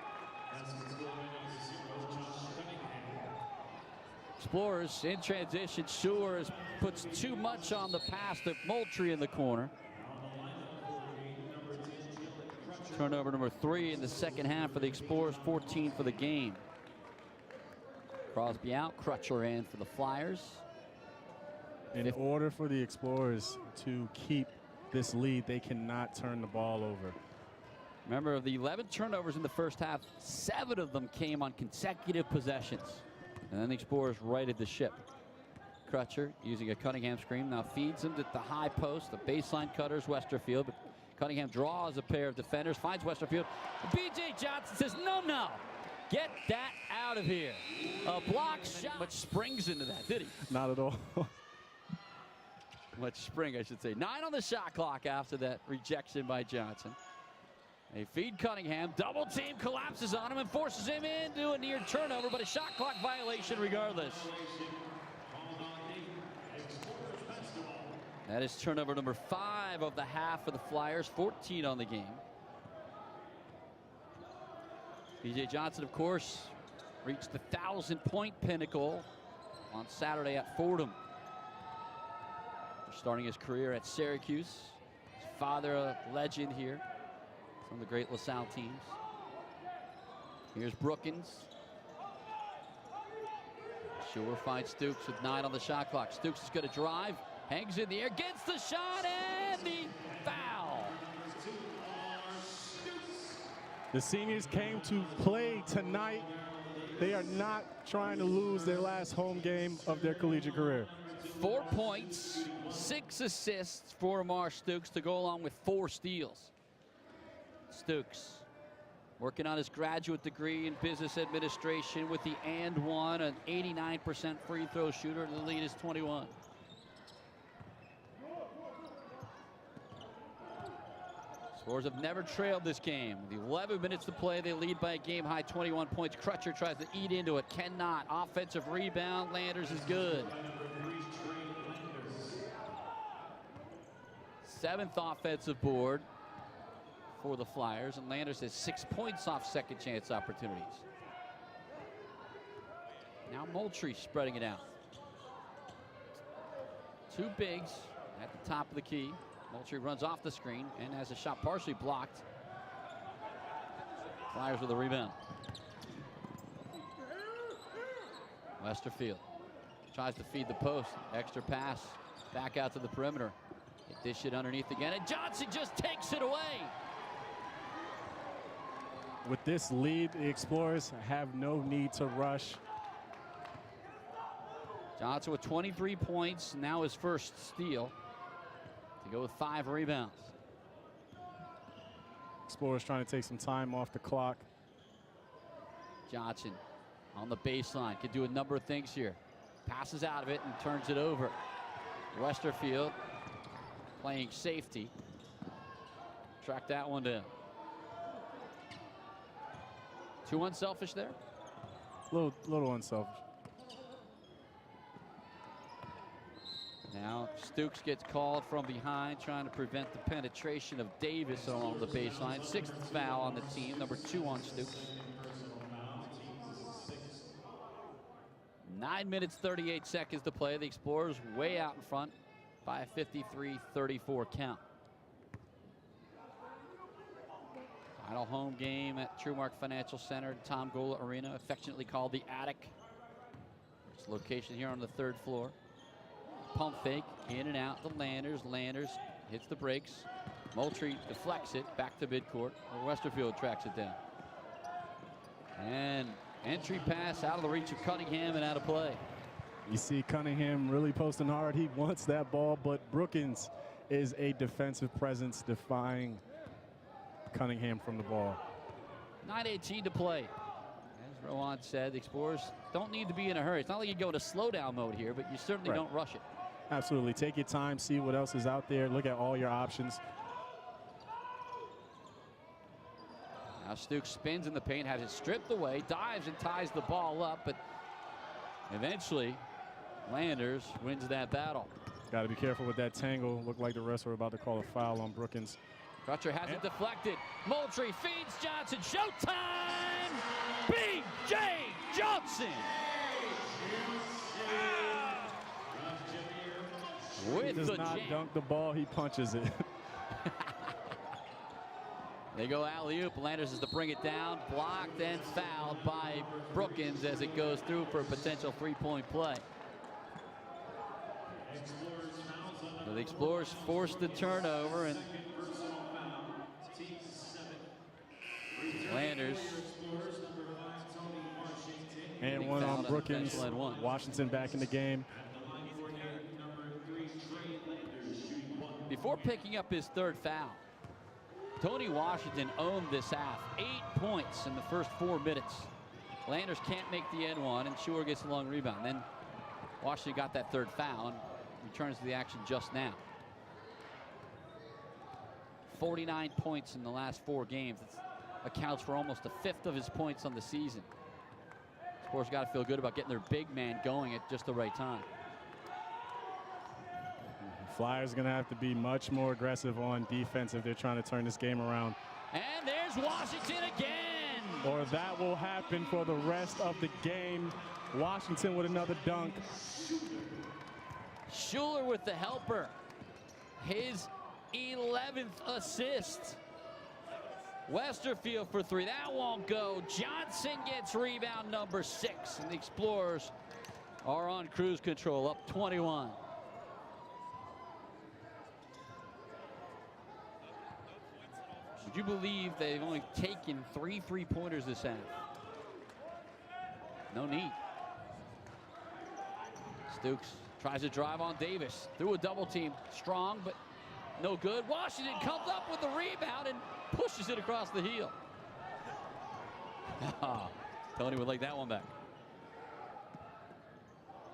Explorers in transition. Shores puts too much on the pass to Moultrie in the corner. Turnover number 3 in the second half for the Explorers, 14 for the game. Crosby out, Crutcher in for the Flyers. In order for the Explorers to keep this lead, they cannot turn the ball over. Remember, of the 11 turnovers in the first half, 7 of them came on consecutive possessions. And then the Explorers righted the ship. Crutcher using a Cunningham screen now feeds him to the high post. The baseline cutters Westerfield, but Cunningham draws a pair of defenders, finds Westerfield. B.J. Johnson says, no, get that out of here. A block shot. Much springs into that, did he? Not at all. Much spring, I should say. 9 on the shot clock after that rejection by Johnson. They feed Cunningham. Double team collapses on him and forces him into a near turnover, but a shot clock violation regardless. That is turnover number 5 of the half for the Flyers. 14 on the game. B.J. Johnson, of course, reached the 1,000-point pinnacle on Saturday at Fordham. Starting his career at Syracuse. His father, a legend here. Some of the great LaSalle teams. Here's Brookins. Shore finds Stooks with 9 on the shot clock. Stooks is going to drive, hangs in the air, gets the shot, and the foul. The seniors came to play tonight. They are not trying to lose their last home game of their collegiate career. 4 points, 6 assists for Amar Stooks to go along with 4 steals. Stooks working on his graduate degree in business administration with the and one, an 89% free throw shooter. The lead is 21. Explorers have never trailed this game. With 11 minutes to play, they lead by a game-high 21 points. Crutcher tries to eat into it, cannot. Offensive rebound, Landers is good. 7th offensive board for the Flyers, and Landers has 6 points off second chance opportunities. Now Moultrie spreading it out. 2 bigs at the top of the key. Moultrie runs off the screen and has a shot partially blocked. Flyers with a rebound. Westerfield tries to feed the post. Extra pass back out to the perimeter. They dish it underneath again, and Johnson just takes it away. With this lead, the Explorers have no need to rush. Johnson with 23 points, now his first steal, to go with 5 rebounds. Explorers trying to take some time off the clock. Johnson on the baseline, could do a number of things here. Passes out of it and turns it over. Westerfield playing safety. Track that one down. Too unselfish there? Little unselfish. Now Stooks gets called from behind, trying to prevent the penetration of Davis along the baseline. 6th foul on the team, number 2 on Stooks. 9 minutes, 38 seconds to play. The Explorers way out in front by a 53-34 count. Final home game at Trumark Financial Center, Tom Gola Arena, affectionately called the Attic. Its location here on the 3rd floor. Pump fake, in and out to Landers. Landers hits the brakes. Moultrie deflects it back to midcourt, where Westerfield tracks it down. And entry pass out of the reach of Cunningham and out of play. You see Cunningham really posting hard. He wants that ball, but Brookins is a defensive presence, defying Cunningham from the ball. 9:18 to play. As Rowan said, the Explorers don't need to be in a hurry. It's not like you go into slowdown mode here, but you certainly don't rush it. Absolutely. Take your time, see what else is out there, look at all your options. Now Stooks spins in the paint, has it stripped away, dives and ties the ball up, but eventually Landers wins that battle. Got to be careful with that tangle. Looked like the refs were about to call a foul on Brookins. Crutcher has it deflected. Moultrie feeds Johnson. Showtime! B.J. Johnson! He does not dunk the ball, he punches it. They go alley-oop. Landers is to bring it down. Blocked and fouled by Brookins as it goes through for a potential 3-point play. So the Explorers forced the turnover, and Landers. And one on Brookins. Washington back in the game. Before picking up his 3rd foul, Tony Washington owned this half. 8 points in the first 4 minutes. Landers can't make the end one, and Schuler gets a long rebound. Then Washington got that 3rd foul and returns to the action just now. 49 points in the last 4 games. That accounts for almost 1/5 of his points on the season. Explorers got to feel good about getting their big man going at just the right time. Flyers going to have to be much more aggressive on defense if they're trying to turn this game around. And there's Washington again. Or that will happen for the rest of the game. Washington with another dunk. Schuler with the helper. His 11th assist. Westerfield for 3. That won't go. Johnson gets rebound number 6. And the Explorers are on cruise control, up 21. Would you believe they've only taken 3 3-pointers this half? No need. Stooks tries to drive on Davis through a double team. Strong, but no good. Washington comes up with the rebound and pushes it across the heel. Tony would like that one back.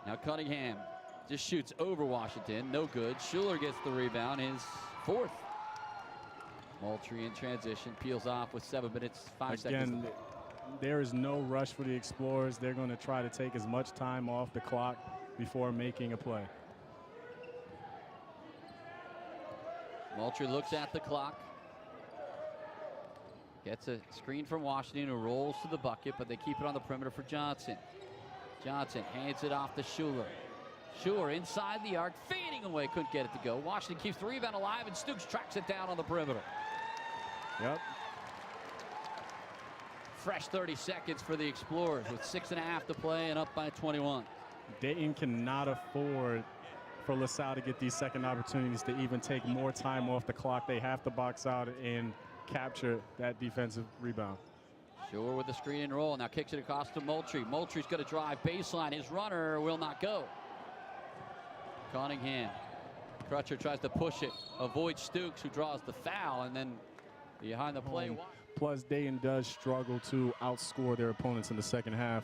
Now Cunningham just shoots over Washington. No good. Schuler gets the rebound, his 4th. Moultrie in transition, peels off with 7 minutes, 5 seconds. Again, there is no rush for the Explorers. They're going to try to take as much time off the clock before making a play. Moultrie looks at the clock. Gets a screen from Washington, who rolls to the bucket, but they keep it on the perimeter for Johnson. Johnson hands it off to Schuler. Schuler inside the arc, fading away, couldn't get it to go. Washington keeps the rebound alive, and Stooks tracks it down on the perimeter. Yep. Fresh 30 seconds for the Explorers with 6.5 to play and up by 21. Dayton cannot afford for LaSalle to get these second opportunities to even take more time off the clock. They have to box out and capture that defensive rebound. Shore with the screen and roll. Now kicks it across to Moultrie. Moultrie's going to drive baseline. His runner will not go. Cunningham. Crutcher tries to push it. Avoids Stukes, who draws the foul, and then behind the play. Plus, Dayton does struggle to outscore their opponents in the second half.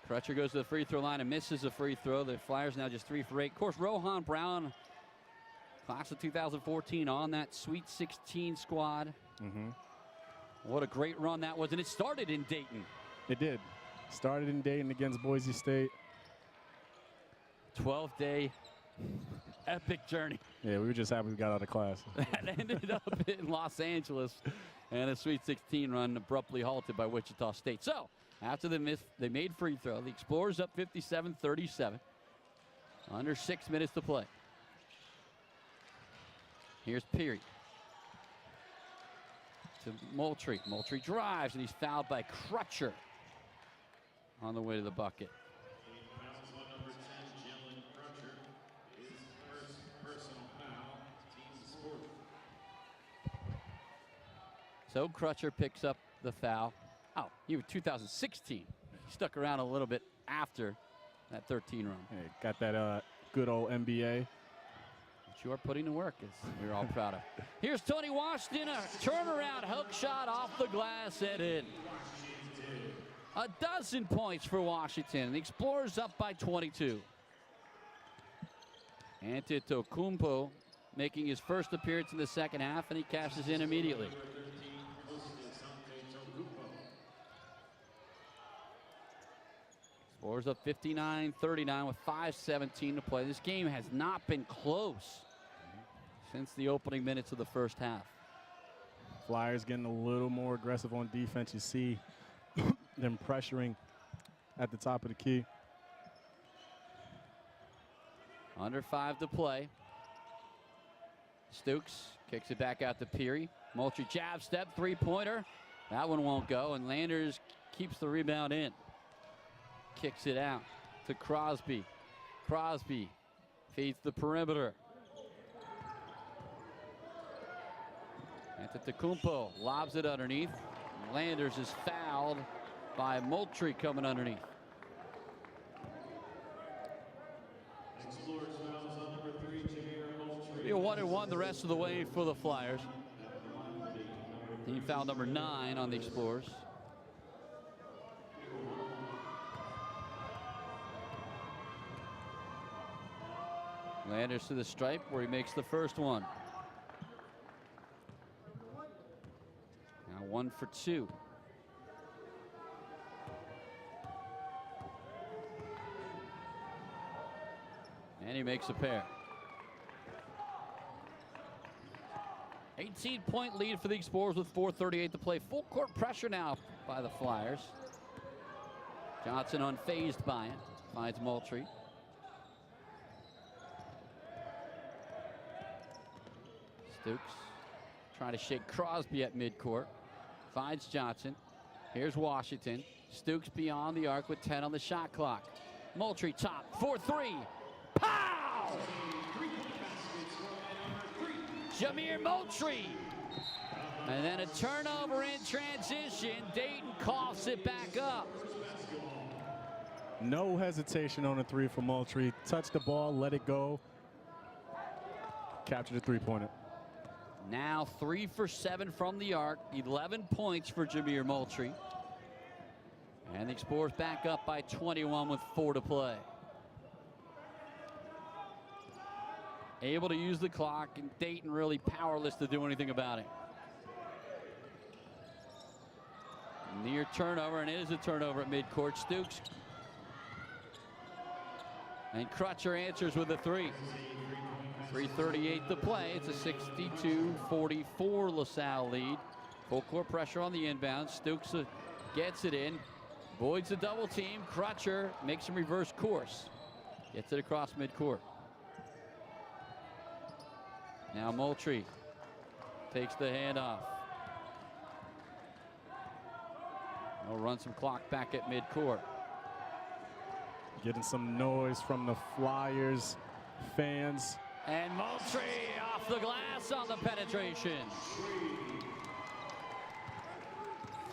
Crutcher goes to the free throw line and misses a free throw. The Flyers now just 3 for 8. Of course, Rohan Brown, class of 2014, on that Sweet 16 squad. What a great run that was, and it started in Dayton. It did. Started in Dayton against Boise State. 12-day epic journey. Yeah, we were just happy we got out of class. That ended up in Los Angeles, and a Sweet 16 run abruptly halted by Wichita State. So, after the miss, they made free throw. The Explorers up 57-37. Under 6 minutes to play. Here's Peary. To Moultrie. Moultrie drives, and he's fouled by Crutcher on the way to the bucket. So Crutcher picks up the foul. Oh, he was 2016. He stuck around a little bit after that 13 run. Hey, got that good old NBA. But you are putting to work, as we're all proud of. Here's Tony Washington, a turnaround hook shot off the glass and in. 12 points for Washington. The Explorers up by 22. Antetokounmpo making his first appearance in the second half, and he cashes in immediately. Explorers up 59-39 with 5:17 to play. This game has not been close since the opening minutes of the first half. Flyers getting a little more aggressive on defense. You see them pressuring at the top of the key. Under 5 to play. Stukes kicks it back out to Peary. Moultrie jab step, three-pointer. That one won't go, and Landers keeps the rebound in. Kicks it out to Crosby. Crosby feeds the perimeter. Antetokounmpo lobs it underneath. Landers is fouled by Moultrie coming underneath. Be a 1-1 the rest of the way for the Flyers. Team foul number 9 on the Explorers. Landers to the stripe where he makes the first one. Now 1 for 2. And he makes a pair. 18-point lead for the Explorers with 4:38 to play. Full court pressure now by the Flyers. Johnson unfazed by it. Finds Moultrie. Stukes trying to shake Crosby at midcourt. Finds Johnson. Here's Washington. Stukes beyond the arc with 10 on the shot clock. Moultrie top for 3. Pow! Jameer Moultrie. And then a turnover in transition. Dayton coughs it back up. No hesitation on a 3 for Moultrie. Touch the ball, let it go. Capture the three-pointer. Now 3 for 7 from the arc. 11 points for Jameer Moultrie. And the Explorers back up by 21 with 4 to play. Able to use the clock, and Dayton really powerless to do anything about it. Near turnover, and it is a turnover at midcourt. Stukes. And Crutcher answers with a 3. 3:38 to play. It's a 62-44 LaSalle lead. Full court pressure on the inbound. Stukes gets it in. Avoids the double team. Crutcher makes him reverse course. Gets it across midcourt. Now Moultrie takes the handoff. He'll run some clock back at midcourt. Getting some noise from the Flyers fans. And Moultrie off the glass on the penetration.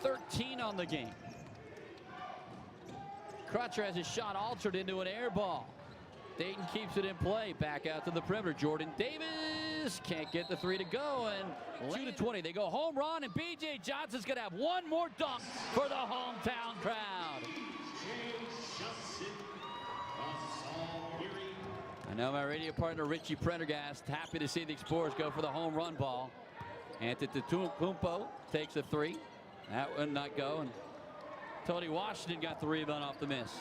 13 on the game. Crutcher has his shot altered into an air ball. Dayton keeps it in play. Back out to the perimeter. Jordan Davis can't get the three to go. And 2-20. They go home run, and B.J. Johnson's going to have one more dunk for the hometown crowd. I know my radio partner Richie Prendergast happy to see the Explorers go for the home run ball. Antetokounmpo takes a three. That would not go. And Tony Washington got the rebound off the miss.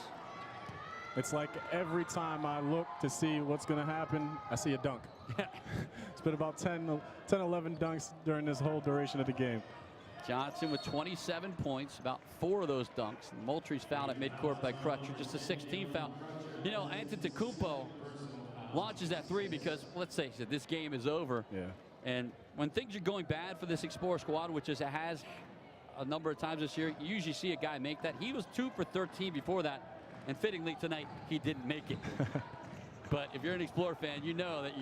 It's like every time I look to see what's going to happen, I see a dunk. It's been about 10, 11 dunks during this whole duration of the game. Johnson with 27 points, about 4 of those dunks. Moultrie's fouled at midcourt by Crutcher, just a 16 foul. You know, Antetokounmpo launches that three because, let's say, this game is over. Yeah. And when things are going bad for this Explorer squad, which it has a number of times this year, you usually see a guy make that. He was 2 for 13 before that. And fittingly tonight, he didn't make it. But if you're an Explorer fan, you know that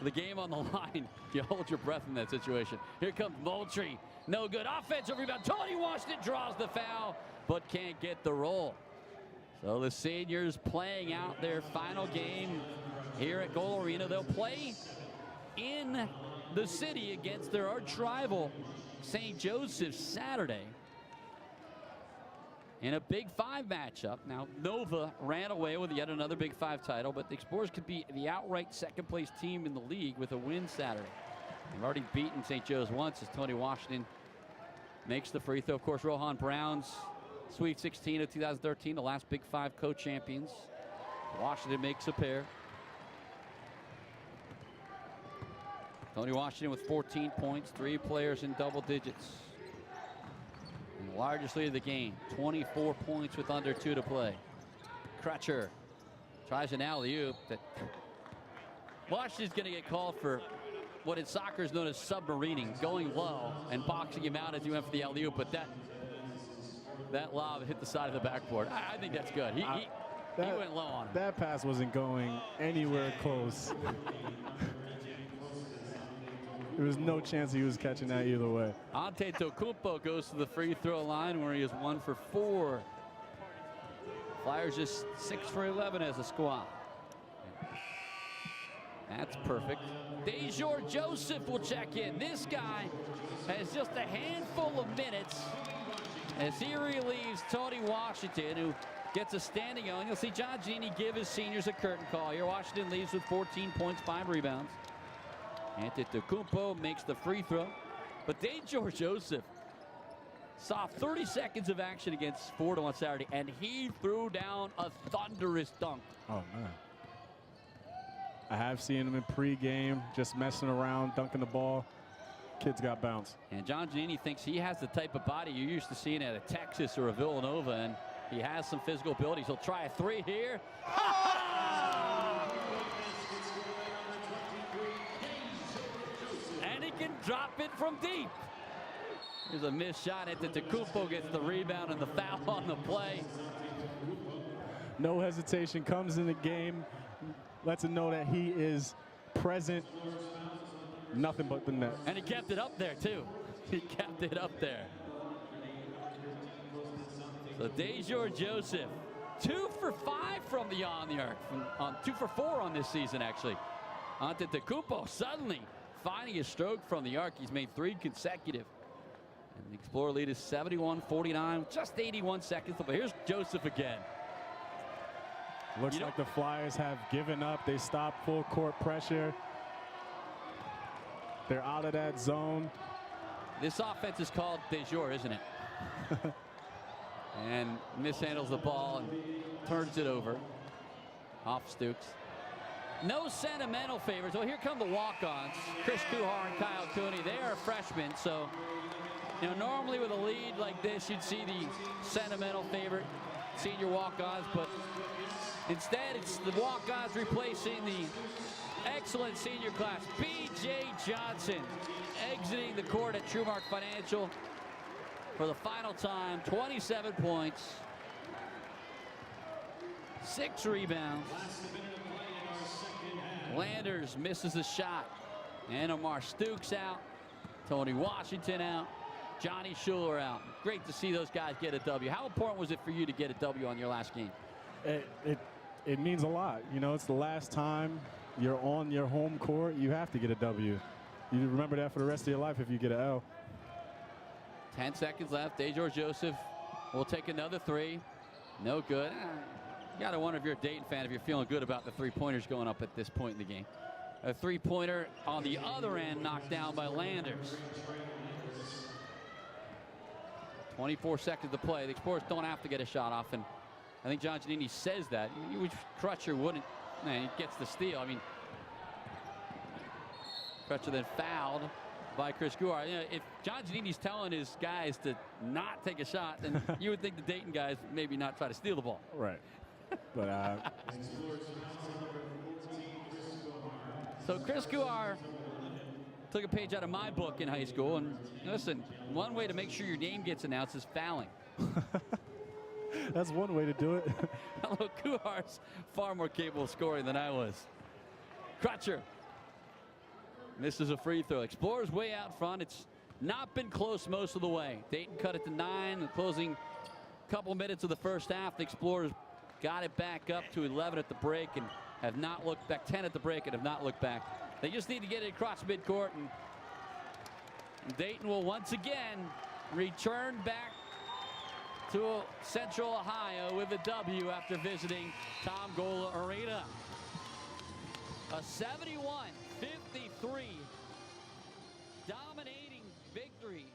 the game on the line, you hold your breath in that situation. Here comes Moultrie. No good. Offensive rebound. Tony Washington draws the foul, but can't get the roll. So the seniors playing out their final game here at Goal Arena. They'll play in the city against their arch rival, St. Joseph's, Saturday, in a Big Five matchup. Now, Nova ran away with yet another Big Five title, but the Explorers could be the outright second-place team in the league with a win Saturday. They've already beaten St. Joe's once as Tony Washington makes the free throw. Of course, Rohan Brown's Sweet 16 of 2013, the last Big Five co-champions. Washington makes a pair. Tony Washington with 14 points, 3 players in double digits. And the largest lead of the game, 24 points with under 2 to play. Crutcher tries an alley-oop. Washington's going to get called for what in soccer is known as submarining, going low and boxing him out as he went for the alley-oop. But that lob hit the side of the backboard. I think that's good. He went low on him. That pass wasn't going anywhere close. There was no chance he was catching that either way. Antetokounmpo goes to the free throw line where he is 1 for 4. Flyers just 6 for 11 as a squad. That's perfect. DeJour Joseph will check in. This guy has just a handful of minutes as he relieves Tony Washington, who gets a standing on. You'll see John Genie give his seniors a curtain call here. Washington leads with 14 points, 5 rebounds. Antetokounmpo makes the free throw. But DeJour Joseph saw 30 seconds of action against Ford on Saturday, and he threw down a thunderous dunk. Oh, man. I have seen him in pregame, just messing around, dunking the ball. Kid's got bounce. And John Giannini thinks he has the type of body you're used to seeing at a Texas or a Villanova, and he has some physical abilities. He'll try a 3 here. And he can drop it from deep. Here's a missed shot. Antetokounmpo gets the rebound and the foul on the play. No hesitation, comes in the game, lets him know that he is present. Nothing but the net. And he kept it up there, too. He kept it up there. So DeJour Joseph, 2 for 5 from beyond the arc. 2 for 4 on this season, actually. Antetokounmpo suddenly finding his stroke from the arc. He's made 3 consecutive. And the Explorer lead is 71-49, just 81 seconds. But here's Joseph again. Looks like the Flyers have given up. They stopped full court pressure. They're out of that zone. This offense is called DeJour, isn't it? And mishandles the ball and turns it over. Off Stukes. No sentimental favors. Well, here come the walk-ons. Chris Kuhar and Kyle Cooney. They are freshmen, so normally with a lead like this, you'd see the sentimental favorite senior walk-ons, but instead it's the walk-ons replacing the excellent senior class. B.J. Johnson exiting the court at Trumark Financial for the final time. 27 points, 6 rebounds. Landers misses a shot. And Omar Stukes out. Tony Washington out. Johnny Schuler out. Great to see those guys get a W. How important was it for you to get a W on your last game? It means a lot. You know, it's the last time you're on your home court. You have to get a W. You remember that for the rest of your life if you get an L. 10 seconds left. DeJour Joseph will take another three. No good. You got to wonder if you're a Dayton fan, if you're feeling good about the three-pointers going up at this point in the game. A three-pointer on the other end knocked down by Landers. 24 seconds to play. The Explorers don't have to get a shot off, and I think John Giannini says that. You wish Crutcher wouldn't. Man, he gets the steal. I mean, Crutcher then fouled by Chris Guar. You know, if John Giannini's telling his guys to not take a shot, then you would think the Dayton guys maybe not try to steal the ball. Right. But so Chris Guar took a page out of my book in high school, and listen, one way to make sure your name gets announced is fouling. That's one way to do it. Although Guar's far more capable of scoring than I was. Crutcher misses a free throw. Explorers way out front. It's not been close most of the way. Dayton cut it to 9. The closing couple minutes of the first half. The Explorers got it back up to 11 at the break and have not looked back. 10 at the break and have not looked back. They just need to get it across midcourt, and Dayton will once again return back to Central Ohio with a W after visiting Tom Gola Arena. A 71-53 dominating victory